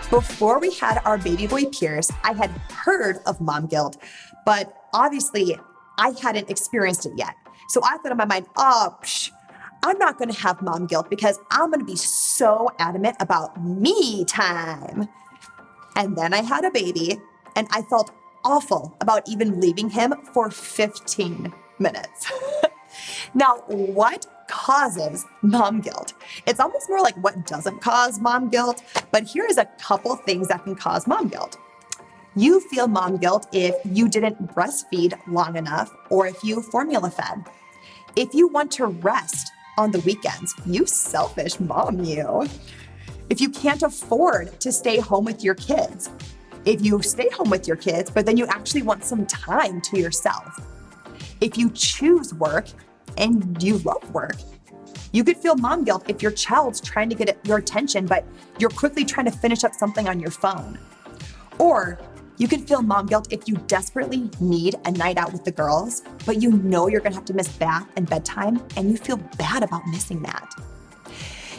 Before we had our baby boy Pierce, I had heard of mom guilt, but obviously I hadn't experienced it yet. So I thought in my mind, I'm not going to have mom guilt because I'm going to be so adamant about me time. And then I had a baby and I felt awful about even leaving him for 15 minutes. Now, what causes mom guilt? It's almost more like what doesn't cause mom guilt, but here's a couple things that can cause mom guilt. You feel mom guilt if you didn't breastfeed long enough or if you formula fed. If you want to rest on the weekends, you selfish mom, you. If you can't afford to stay home with your kids. If you stay home with your kids, but then you actually want some time to yourself. If you choose work and you love work, you could feel mom guilt if your child's trying to get your attention, but you're quickly trying to finish up something on your phone. Or you can feel mom guilt if you desperately need a night out with the girls, but you know you're gonna have to miss bath and bedtime, and you feel bad about missing that.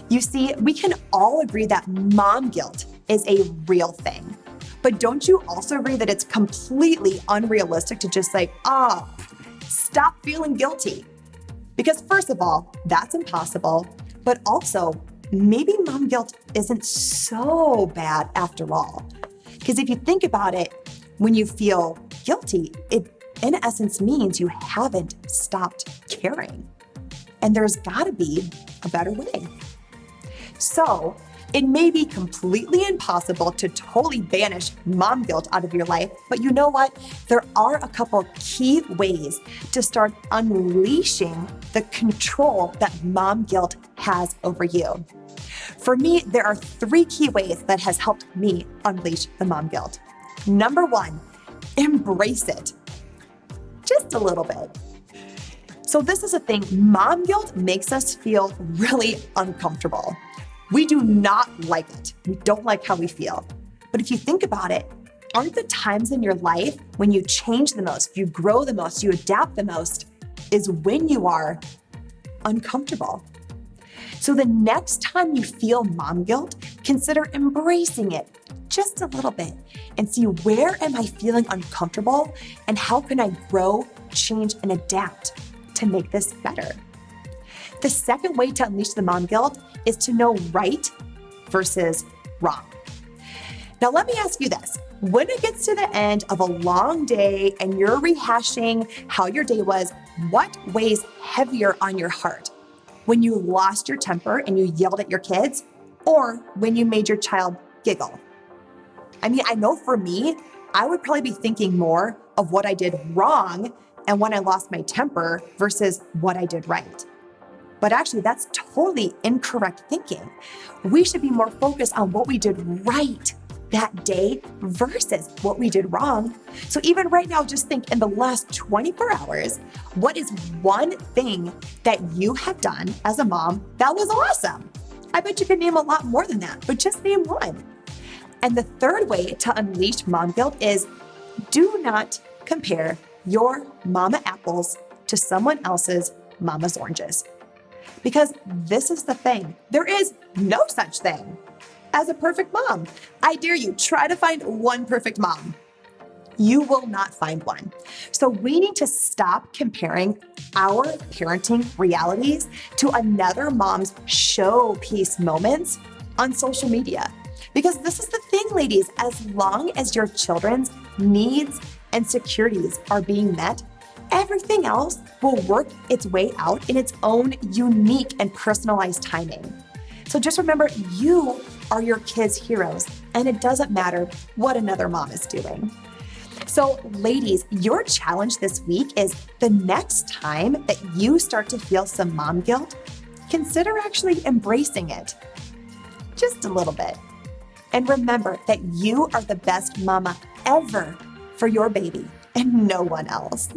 You see, we can all agree that mom guilt is a real thing. But don't you also agree that it's completely unrealistic to just say, stop feeling guilty? Because first of all, that's impossible, but also maybe mom guilt isn't so bad after all. Because if you think about it, when you feel guilty, it in essence means you haven't stopped caring. And there's gotta be a better way. So it may be completely impossible to totally banish mom guilt out of your life, but you know what? There are a couple key ways to start unleashing the control that mom guilt has over you. For me, there are 3 key ways that has helped me unleash the mom guilt. Number 1, embrace it. Just a little bit. So this is a thing, mom guilt makes us feel really uncomfortable. We do not like it. We don't like how we feel. But if you think about it, aren't the times in your life when you change the most, you grow the most, you adapt the most, is when you are uncomfortable. So the next time you feel mom guilt, consider embracing it just a little bit and see, where am I feeling uncomfortable and how can I grow, change, and adapt to make this better? The second way to unleash the mom guilt is to know right versus wrong. Now, let me ask you this. When it gets to the end of a long day and you're rehashing how your day was, what weighs heavier on your heart? When you lost your temper and you yelled at your kids, or when you made your child giggle? I mean, I know for me, I would probably be thinking more of what I did wrong and when I lost my temper versus what I did right. But actually, that's totally incorrect thinking. We should be more focused on what we did right that day versus what we did wrong. So even right now, just think in the last 24 hours, what is one thing that you have done as a mom that was awesome? I bet you could name a lot more than that, but just name one. And the third way to unleash mom guilt is do not compare your mama apples to someone else's mama's oranges. Because this is the thing, there is no such thing as a perfect mom. I dare you, try to find one perfect mom. You will not find one. So we need to stop comparing our parenting realities to another mom's showpiece moments on social media. Because this is the thing, ladies, as long as your children's needs and securities are being met, everything else will work its way out in its own unique and personalized timing. So just remember, you are your kids' heroes, and it doesn't matter what another mom is doing. So ladies, your challenge this week is the next time that you start to feel some mom guilt, consider actually embracing it. Just a little bit. And remember that you are the best mama ever for your baby and no one else.